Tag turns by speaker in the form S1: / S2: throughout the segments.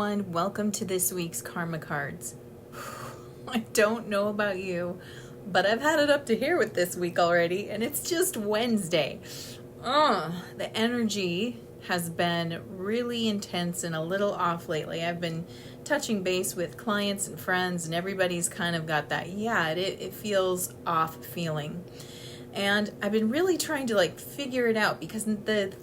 S1: everyone. Welcome to this week's Karma Cards. I don't know about you, but I've had it up to here with this week already, and it's just Wednesday. The energy has been really intense and a little off lately. I've been touching base with clients and friends, and everybody's kind of got that, it feels off feeling. And I've been really trying to figure it out because the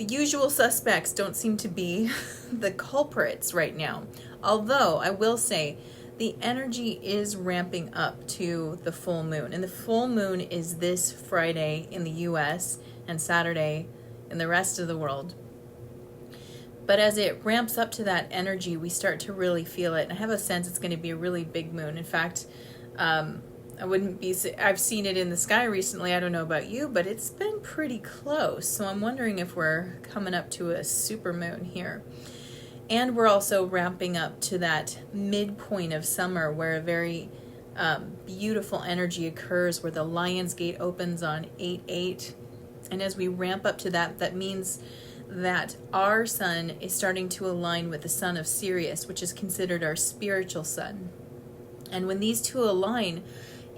S1: usual suspects don't seem to be the culprits right now. Although I will say the energy is ramping up to the full moon. And the full moon is this Friday in the US and Saturday in the rest of the world. But as it ramps up to that energy, we start to really feel it. And I have a sense it's going to be a really big moon. In fact, I've seen it in the sky recently. I don't know about you, but it's been pretty close. So I'm wondering if we're coming up to a super moon here. And we're also ramping up to that midpoint of summer where a very beautiful energy occurs, where the Lion's Gate opens on 8/8. And as we ramp up to that, that means that our sun is starting to align with the sun of Sirius, which is considered our spiritual sun. And when these two align,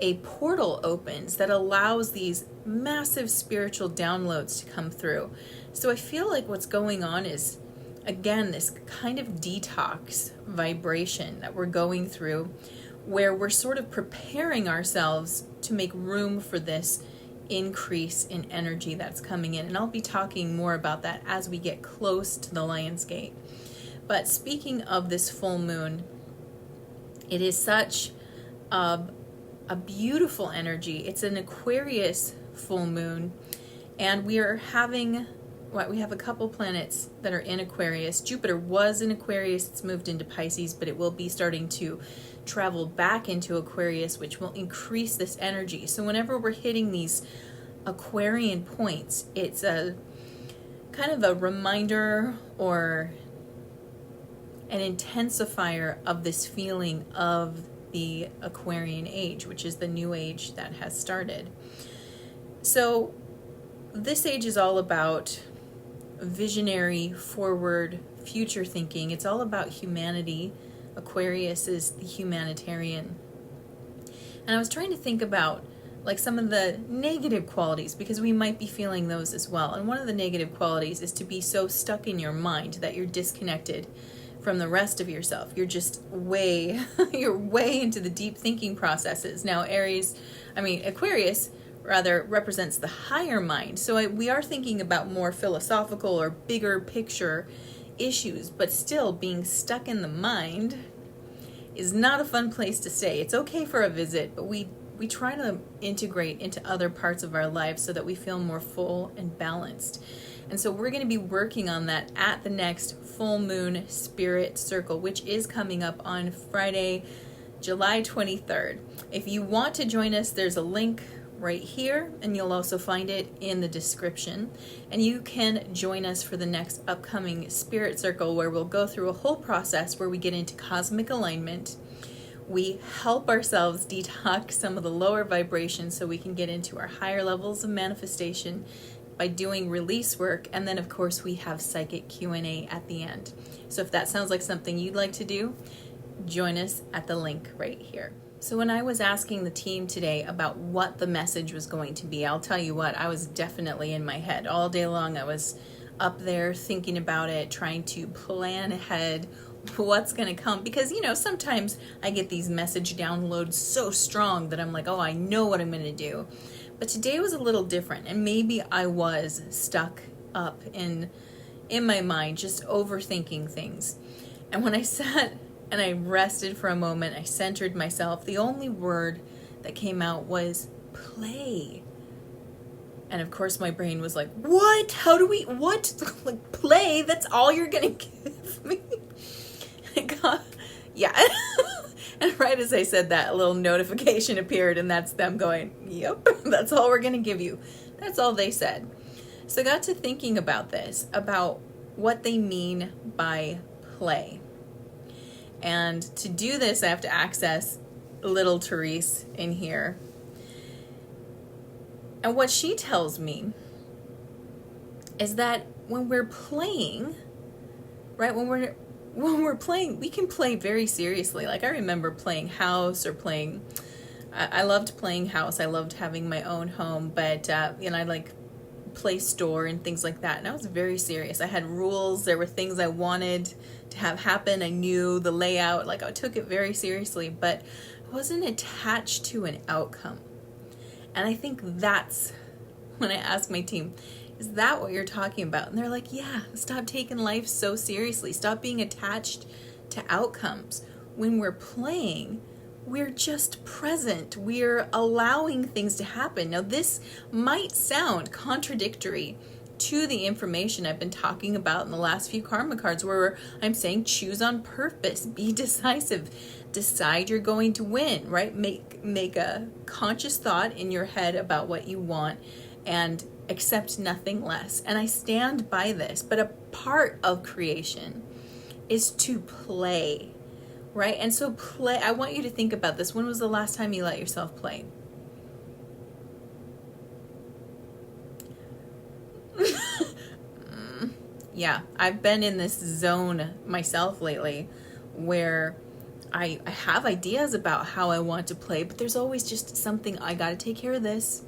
S1: a portal opens that allows these massive spiritual downloads to come through. So I feel like what's going on is, again, this kind of detox vibration that we're going through, where we're sort of preparing ourselves to make room for this increase in energy that's coming in. And I'll be talking more about that as we get close to the Lion's Gate. But speaking of this full moon, it is such a beautiful energy. It's an Aquarius full moon, and we are having we have a couple planets that are in Aquarius. Jupiter was in Aquarius, it's moved into Pisces, but it will be starting to travel back into Aquarius, which will increase this energy. So whenever we're hitting these Aquarian points, it's a kind of a reminder or an intensifier of this feeling of the Aquarian age, which is the new age that has started. So this age is all about visionary, forward, future thinking. It's all about humanity. Aquarius is the humanitarian. And I was trying to think about some of the negative qualities, because we might be feeling those as well. And one of the negative qualities is to be so stuck in your mind that you're disconnected from the rest of yourself. You're just you're way into the deep thinking processes. Now Aquarius rather represents the higher mind. So we are thinking about more philosophical or bigger picture issues, but still being stuck in the mind is not a fun place to stay. It's okay for a visit, but we try to integrate into other parts of our lives so that we feel more full and balanced. And so we're going to be working on that at the next full moon spirit circle, which is coming up on Friday, July 23rd. If you want to join us, there's a link right here, and you'll also find it in the description. And you can join us for the next upcoming spirit circle, where we'll go through a whole process where we get into cosmic alignment. We help ourselves detox some of the lower vibrations so we can get into our higher levels of manifestation by doing release work. And then of course we have psychic Q&A at the end. So if that sounds like something you'd like to do, join us at the link right here. So when I was asking the team today about what the message was going to be, I'll tell you what, I was definitely in my head all day long. I was up there thinking about it, trying to plan ahead what's going to come, because sometimes I get these message downloads so strong that I'm like, oh, I know what I'm going to do. But today was a little different, and maybe I was stuck up in my mind, just overthinking things. And when I sat and I rested for a moment, I centered myself, the only word that came out was play. And of course my brain was like, what? Like, play? That's all you're going to give me? Yeah. And right as I said that, a little notification appeared, and that's them going, yep, that's all we're going to give you. That's all they said. So I got to thinking about this, about what they mean by play. And to do this, I have to access little Therese in here. And what she tells me is that when we're playing, right? When we're playing, we can play very seriously. Like I remember playing house or playing, I loved playing house. I loved having my own home, but I like play store and things like that. And I was very serious. I had rules. There were things I wanted to have happen. I knew the layout. Like I took it very seriously, but I wasn't attached to an outcome. And I think that's when I ask my team, is that what you're talking about? And they're like, yeah, stop taking life so seriously. Stop being attached to outcomes. When we're playing, we're just present. We're allowing things to happen. Now, this might sound contradictory to the information I've been talking about in the last few karma cards, where I'm saying choose on purpose, be decisive, decide you're going to win, right? Make a conscious thought in your head about what you want and accept nothing less. And I stand by this, but a part of creation is to play, right? And so play, I want you to think about this. When was the last time you let yourself play? Yeah, I've been in this zone myself lately where I have ideas about how I want to play, but there's always just something, I got to take care of this.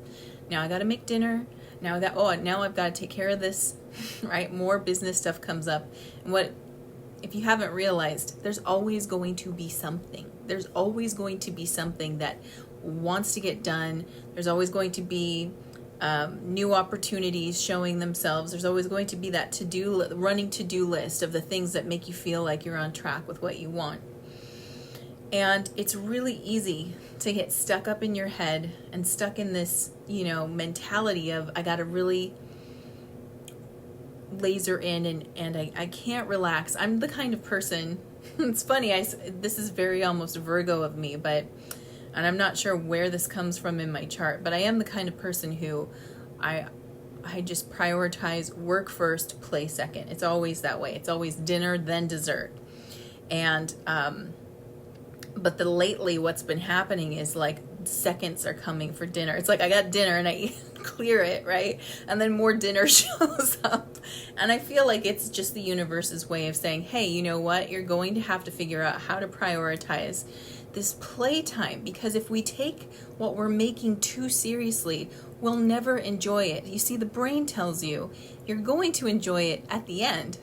S1: Now I got to make dinner. Now I've got to take care of this, right? More business stuff comes up. And if you haven't realized, there's always going to be something. There's always going to be something that wants to get done. There's always going to be new opportunities showing themselves. There's always going to be that running to-do list of the things that make you feel like you're on track with what you want. And it's really easy to get stuck up in your head and stuck in this, mentality of I got to really laser in and I can't relax. I'm the kind of person, it's funny, this is very almost Virgo of me, and I'm not sure where this comes from in my chart, but I am the kind of person who I just prioritize work first, play second. It's always that way. It's always dinner, then dessert. And, but lately what's been happening is like seconds are coming for dinner. It's like I got dinner and I clear it, right? And then more dinner shows up. And I feel like it's just the universe's way of saying, hey, you know what? You're going to have to figure out how to prioritize this playtime, because if we take what we're making too seriously, we'll never enjoy it. You see, the brain tells you you're going to enjoy it at the end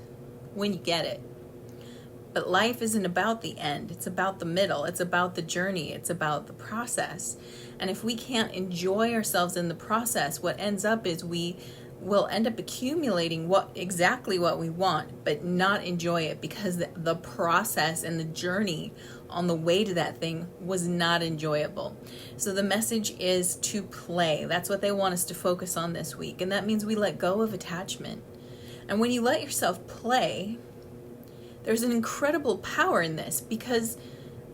S1: when you get it. But life isn't about the end. It's about the middle. It's about the journey. It's about the process. And if we can't enjoy ourselves in the process, what ends up is we will end up accumulating exactly what we want, but not enjoy it because the process and the journey on the way to that thing was not enjoyable. So the message is to play. That's what they want us to focus on this week. And that means we let go of attachment. And when you let yourself play, there's an incredible power in this, because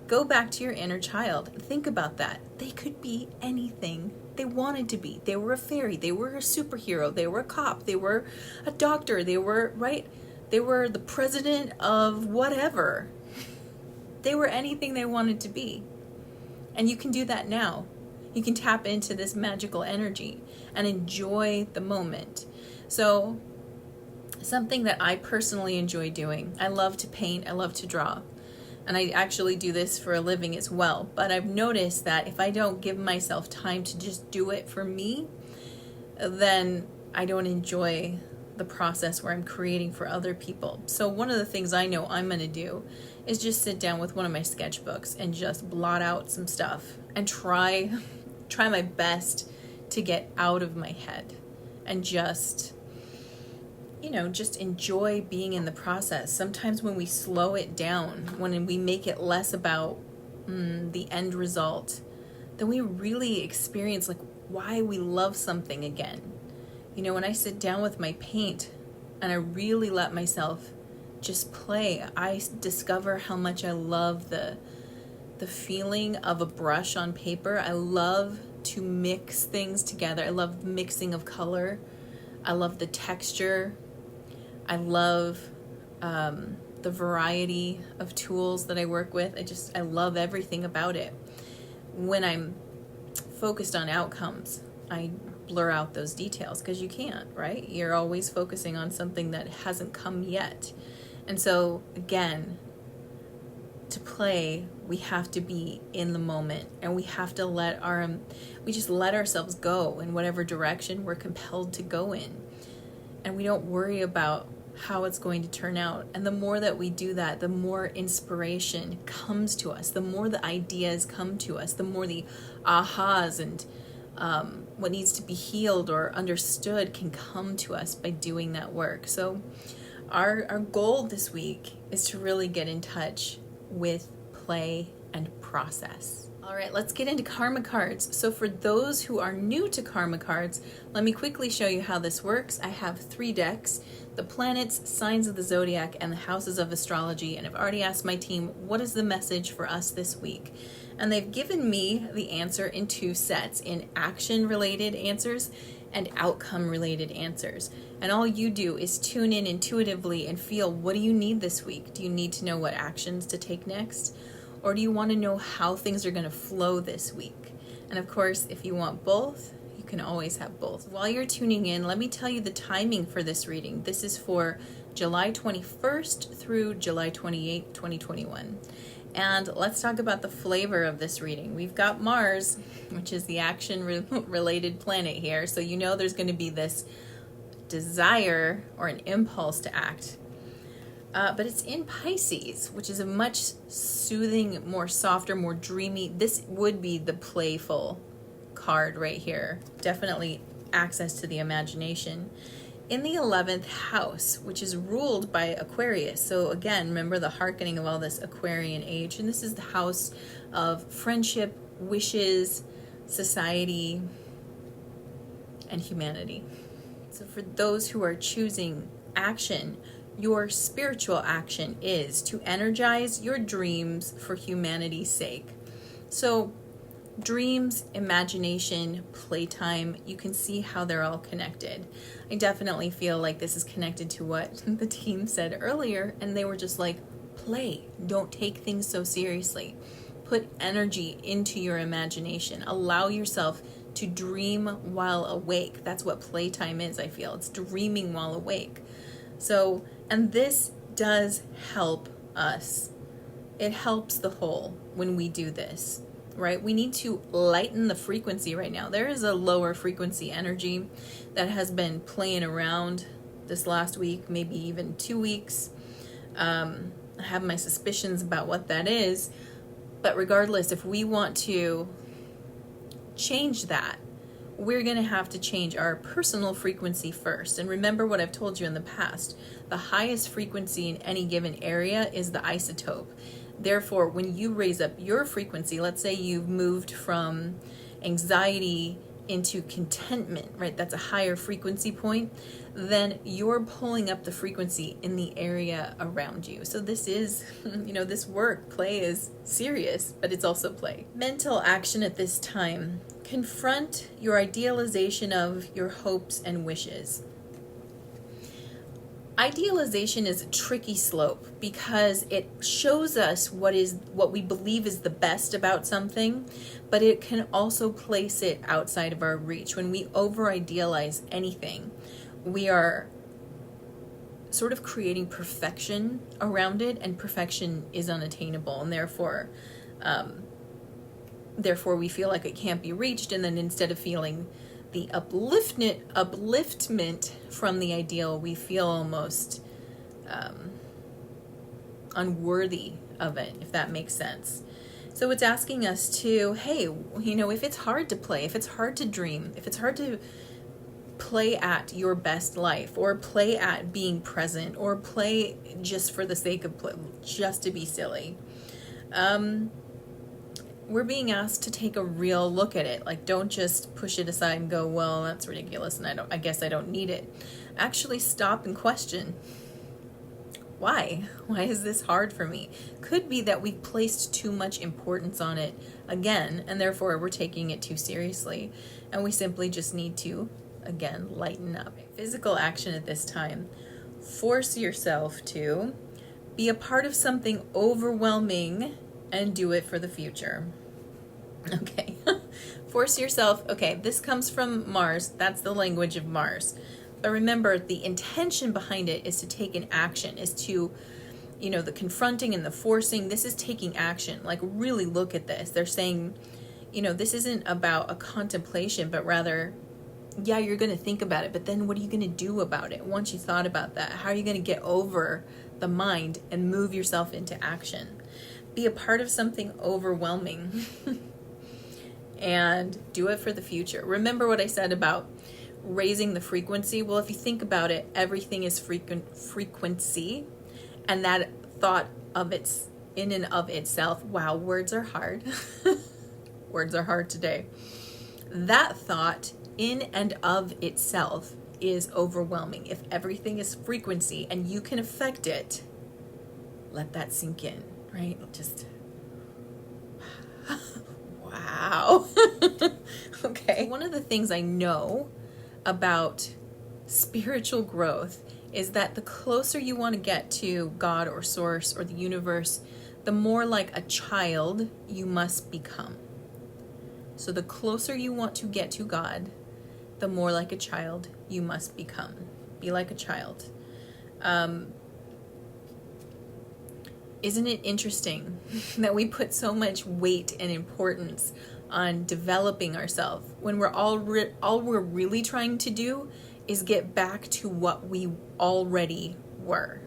S1: go back to your inner child. Think about that. They could be anything they wanted to be. They were a fairy. They were a superhero. They were a cop. They were a doctor. They were, right? They were the president of whatever. They were anything they wanted to be. And you can do that now. You can tap into this magical energy and enjoy the moment. So something that I personally enjoy doing, I love to paint, I love to draw. And I actually do this for a living as well. But I've noticed that if I don't give myself time to just do it for me, then I don't enjoy the process where I'm creating for other people. So one of the things I know I'm going to do is just sit down with one of my sketchbooks and just blot out some stuff and try my best to get out of my head and just enjoy being in the process. Sometimes when we slow it down, when we make it less about the end result, then we really experience like why we love something again. When I sit down with my paint and I really let myself just play, I discover how much I love the feeling of a brush on paper. I love to mix things together. I love mixing of color. I love the texture. I love the variety of tools that I work with. I love everything about it. When I'm focused on outcomes, I blur out those details because you can't, right? You're always focusing on something that hasn't come yet. And so, again, to play, we have to be in the moment, and we have to we just let ourselves go in whatever direction we're compelled to go in. And we don't worry about how it's going to turn out. And the more that we do that, the more inspiration comes to us, the more the ideas come to us, the more the ahas and what needs to be healed or understood can come to us by doing that work. So our goal this week is to really get in touch with play and process. All right, let's get into karma cards. So for those who are new to karma cards, let me quickly show you how this works. I have 3 decks, the planets, signs of the zodiac, and the houses of astrology. And I've already asked my team, what is the message for us this week? And they've given me the answer in 2 sets, in action-related answers and outcome-related answers. And all you do is tune in intuitively and feel, what do you need this week? Do you need to know what actions to take next? Or do you want to know how things are going to flow this week? And of course, if you want both, you can always have both. While you're tuning in, let me tell you the timing for this reading. This is for July 21st through July 28th, 2021. And let's talk about the flavor of this reading. We've got Mars, which is the action-related planet here. So you know there's going to be this desire or an impulse to act. But it's in Pisces, which is a much soothing, more softer, more dreamy. This would be the playful card right here. Definitely access to the imagination. In the 11th house, which is ruled by Aquarius. So again, remember the hearkening of all this Aquarian age. And this is the house of friendship, wishes, society, and humanity. So for those who are choosing action, your spiritual action is to energize your dreams for humanity's sake. So dreams, imagination, playtime, you can see how they're all connected. I definitely feel like this is connected to what the team said earlier, and they were just like, play. Don't take things so seriously. Put energy into your imagination. Allow yourself to dream while awake. That's what playtime is, I feel. It's dreaming while awake. So, and this does help us. It helps the whole when we do this, right? We need to lighten the frequency right now. There is a lower frequency energy that has been playing around this last week, maybe even 2 weeks. I have my suspicions about what that is, but regardless, if we want to change that, we're going to have to change our personal frequency first. And remember what I've told you in the past. The highest frequency in any given area is the isotope. Therefore, when you raise up your frequency, let's say you've moved from anxiety into contentment, right? That's a higher frequency point. Then you're pulling up the frequency in the area around you. So this is, this work, play is serious, but it's also play. Mental action at this time. Confront your idealization of your hopes and wishes. Idealization is a tricky slope because it shows us what we believe is the best about something, but it can also place it outside of our reach. When we over-idealize anything, we are sort of creating perfection around it, and perfection is unattainable, and therefore we feel like it can't be reached, and then instead of feeling the upliftment from the ideal, we feel almost unworthy of it, if that makes sense. So it's asking us to, hey, if it's hard to play, if it's hard to dream, if it's hard to play at your best life, or play at being present, or play just for the sake of play, just to be silly, we're being asked to take a real look at it. Like, don't just push it aside and go, well, that's ridiculous, and I guess I don't need it. Actually stop and question. Why? Why is this hard for me? Could be that we've placed too much importance on it again, and therefore we're taking it too seriously. And we simply just need to, again, lighten up. Physical action at this time. Force yourself to be a part of something overwhelming and do it for the future. Okay. Force yourself. Okay, this comes from Mars. That's the language of Mars. But remember, the intention behind it is to take an action, is to, the confronting and the forcing. This is taking action. Like, really look at this. They're saying, this isn't about a contemplation, but rather, yeah, you're going to think about it, but then what are you going to do about it once you thought about that? How are you going to get over the mind and move yourself into action? Be a part of something overwhelming and do it for the future. Remember what I said about raising the frequency? Well, if you think about it, everything is frequency, and that thought of its in and of itself. Wow, words are hard. Words are hard today. That thought in and of itself is overwhelming. If everything is frequency and you can affect it, let that sink in, right? Just wow. Okay. One of the things I know about spiritual growth is that the closer you want to get to God or Source or the universe, the more like a child you must become. So the closer you want to get to God, the more like a child you must become. Be like a child. Isn't it interesting that we put so much weight and importance on developing ourselves when all we're really trying to do is get back to what we already were?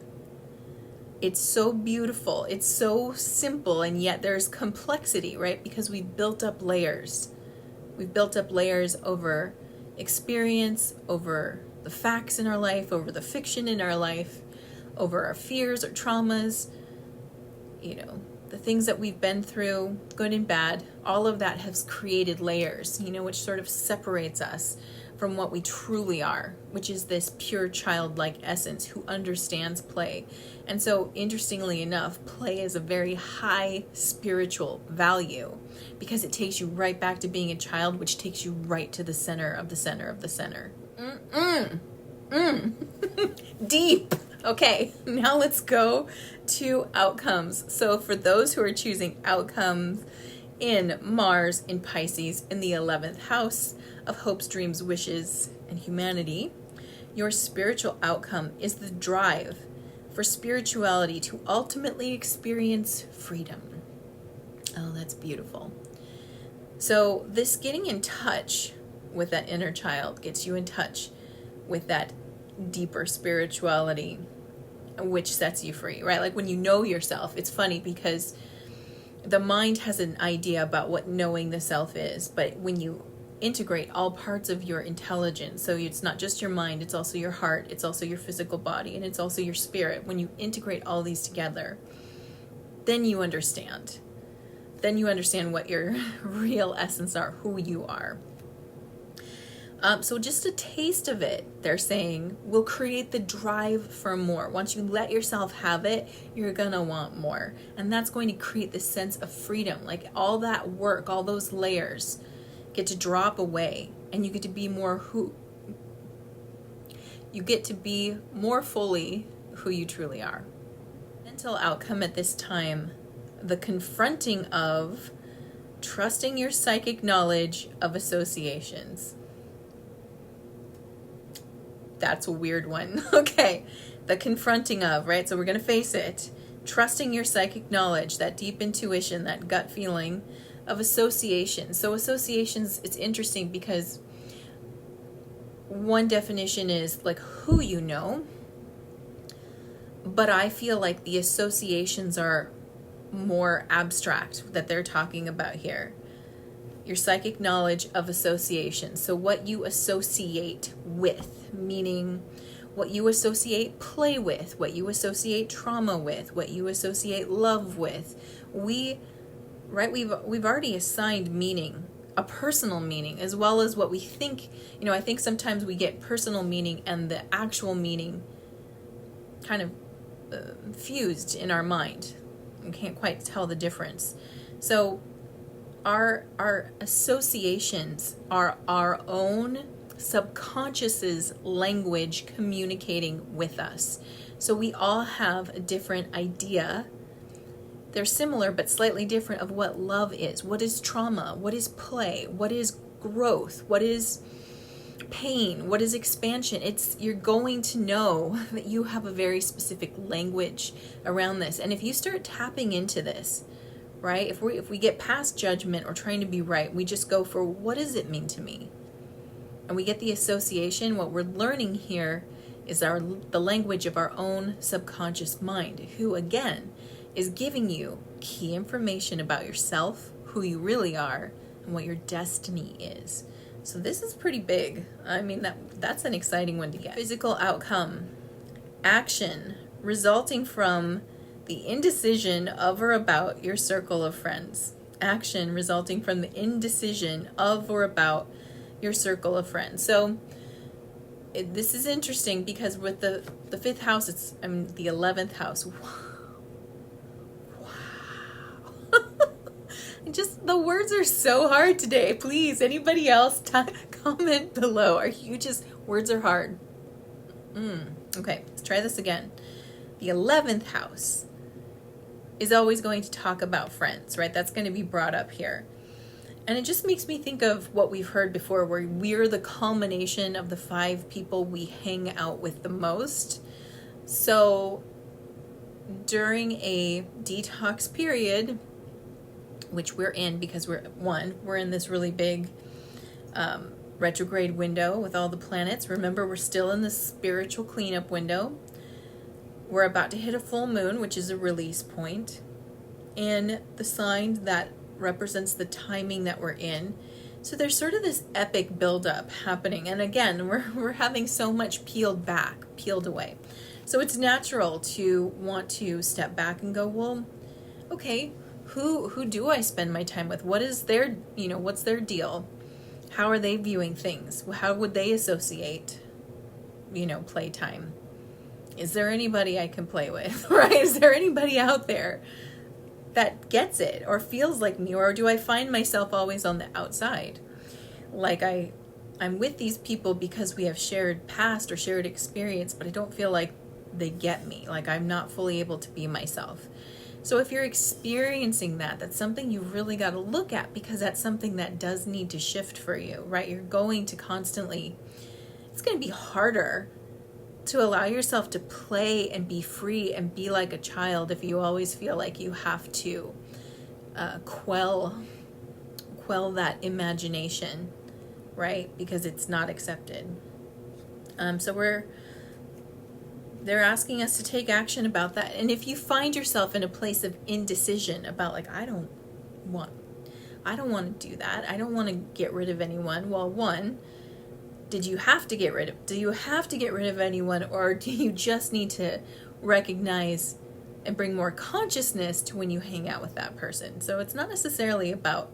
S1: It's so beautiful. It's so simple, and yet there's complexity, right? Because we've built up layers. We've built up layers over experience, over the facts in our life, over the fiction in our life, over our fears or traumas, the things that we've been through, good and bad. All of that has created layers, which sort of separates us from what we truly are, which is this pure childlike essence who understands play. And so, interestingly enough, play is a very high spiritual value because it takes you right back to being a child, which takes you right to the center of the center of the center. Deep. Okay, now let's go to outcomes. So for those who are choosing outcomes in Mars in Pisces in the 11th house of hopes, dreams, wishes, and humanity, your spiritual outcome is the drive for spirituality to ultimately experience freedom. Oh, that's beautiful. So this getting in touch with that inner child gets you in touch with that deeper spirituality, which sets you free, right? Like when you know yourself, it's funny because the mind has an idea about what knowing the self is, but when you integrate all parts of your intelligence, so it's not just your mind, it's also your heart, it's also your physical body, and it's also your spirit. When you integrate all these together, then you understand. Then you understand what your real essence are, who you are. So just a taste of it, they're saying, will create the drive for more. Once you let yourself have it, you're going to want more. And that's going to create this sense of freedom. Like all that work, all those layers get to drop away, and you get to be more fully who you truly are. Mental outcome at this time, the confronting of trusting your psychic knowledge of associations. That's a weird one. Okay. The confronting of, right? So we're going to face it. Trusting your psychic knowledge, that deep intuition, that gut feeling of association. So associations, it's interesting because one definition is like who you know, but I feel like the associations are more abstract that they're talking about here. Your psychic knowledge of association. So what you associate with, meaning what you associate play with, what you associate trauma with, what you associate love with. We've already assigned meaning, a personal meaning, as well as what we think. I think sometimes we get personal meaning and the actual meaning kind of fused in our mind. We can't quite tell the difference. So our associations are our own subconscious's language communicating with us. So we all have a different idea. They're similar but slightly different of what love is. What is trauma? What is play? What is growth? What is pain? What is expansion? You're going to know that you have a very specific language around this. And if you start tapping into this, right? If we get past judgment or trying to be right, we just go for, what does it mean to me? And we get the association. What we're learning here is the language of our own subconscious mind, who again is giving you key information about yourself, who you really are, and what your destiny is. So this is pretty big. I mean, that's an exciting one to get. Physical outcome. Action resulting from the indecision of or about your circle of friends. Action resulting from the indecision of or about your circle of friends. So this is interesting because with the fifth house, the 11th house. Just the words are so hard today. Please, anybody else, comment below. Words are hard. Okay, let's try this again. The 11th house is always going to talk about friends, right? That's going to be brought up here. And it just makes me think of what we've heard before, where we're the culmination of the 5 people we hang out with the most. So during a detox period, which we're in because we're in this really big retrograde window with all the planets. Remember, we're still in the spiritual cleanup window. We're about to hit a full moon, which is a release point, and the sign that represents the timing that we're in. So there's sort of this epic buildup happening. And again, we're having so much peeled away. So it's natural to want to step back and go, well, okay, who do I spend my time with? What is their, what's their deal? How are they viewing things? How would they associate, playtime? Is there anybody I can play with, right? Is there anybody out there that gets it or feels like me? Or do I find myself always on the outside? Like I'm with these people because we have shared past or shared experience, but I don't feel like they get me. Like I'm not fully able to be myself. So if you're experiencing that, that's something you really got to look at, because that's something that does need to shift for you, right? You're going to constantly, it's going to be harder to allow yourself to play and be free and be like a child if you always feel like you have to quell that imagination, right? Because it's not accepted. So they're asking us to take action about that. And if you find yourself in a place of indecision about, like, I don't want to do that. I don't want to get rid of anyone. Well, one, do you have to get rid of anyone, or do you just need to recognize and bring more consciousness to when you hang out with that person? So it's not necessarily about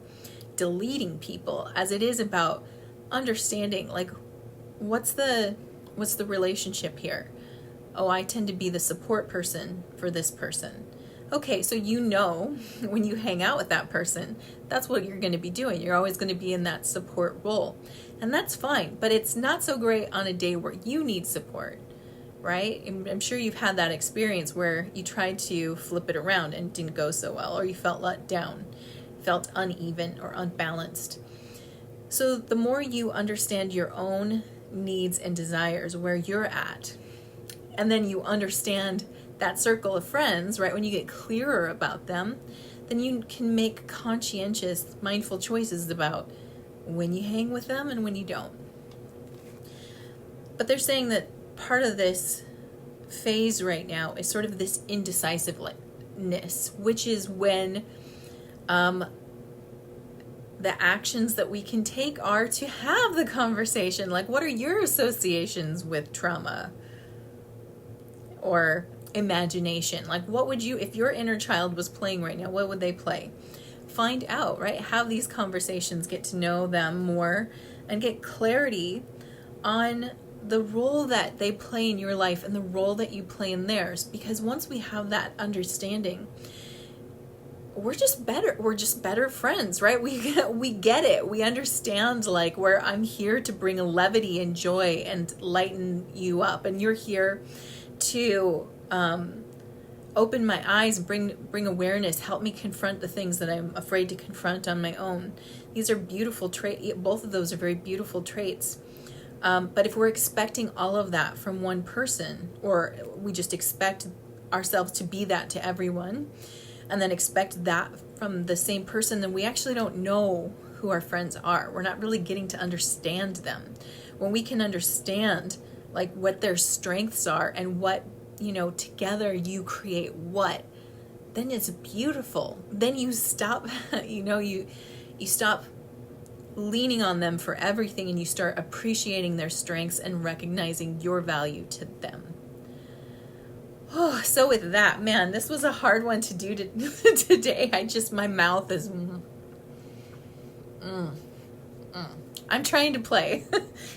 S1: deleting people as it is about understanding, like, what's the relationship here? Oh, I tend to be the support person for this person. Okay, so when you hang out with that person, that's what you're going to be doing. You're always going to be in that support role. And that's fine, but it's not so great on a day where you need support, right? I'm sure you've had that experience where you tried to flip it around and it didn't go so well, or you felt let down, felt uneven or unbalanced. So the more you understand your own needs and desires, where you're at, and then you understand that circle of friends, right? When you get clearer about them, then you can make conscientious, mindful choices about when you hang with them and when you don't. But they're saying that part of this phase right now is sort of this indecisiveness, which is when the actions that we can take are to have the conversation. Like, what are your associations with trauma or imagination? Like, what would you, if your inner child was playing right now, what would they play? Find out, right? Have these conversations, get to know them more, and get clarity on the role that they play in your life and the role that you play in theirs. Because once we have that understanding, we're just better friends, right? We get it. We understand, like, where I'm here to bring levity and joy and lighten you up, and you're here to open my eyes, bring awareness, help me confront the things that I'm afraid to confront on my own. These are beautiful traits. Both of those are very beautiful traits. But if we're expecting all of that from one person, or we just expect ourselves to be that to everyone, and then expect that from the same person, then we actually don't know who our friends are. We're not really getting to understand them. When we can understand like what their strengths are and what, you know, together you create what, then it's beautiful. Then you stop, you know, you stop leaning on them for everything, and you start appreciating their strengths and recognizing your value to them. Oh, so with that, man, this was a hard one to do today. My mouth is... I'm trying to play.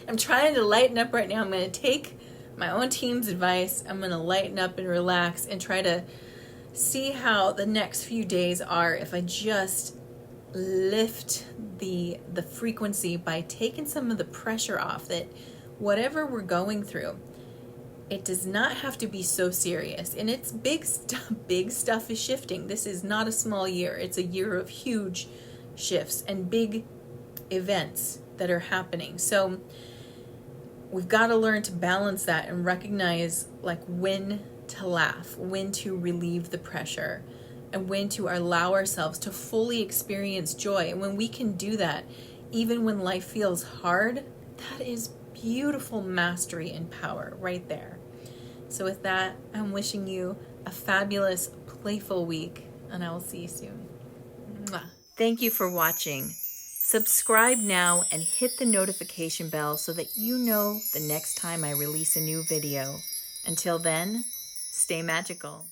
S1: I'm trying to lighten up right now. I'm going to take my own team's advice. I'm going to lighten up and relax and try to see how the next few days are if I just lift the frequency by taking some of the pressure off, that whatever we're going through, it does not have to be so serious. And it's big stuff is shifting. This is not a small year. It's a year of huge shifts and big events that are happening. So we've got to learn to balance that and recognize like when to laugh, when to relieve the pressure, and when to allow ourselves to fully experience joy. And when we can do that, even when life feels hard, that is beautiful mastery and power right there. So with that, I'm wishing you a fabulous, playful week, and I will see you soon. Mwah. Thank you for watching. Subscribe now and hit the notification bell so that you know the next time I release a new video. Until then, stay magical.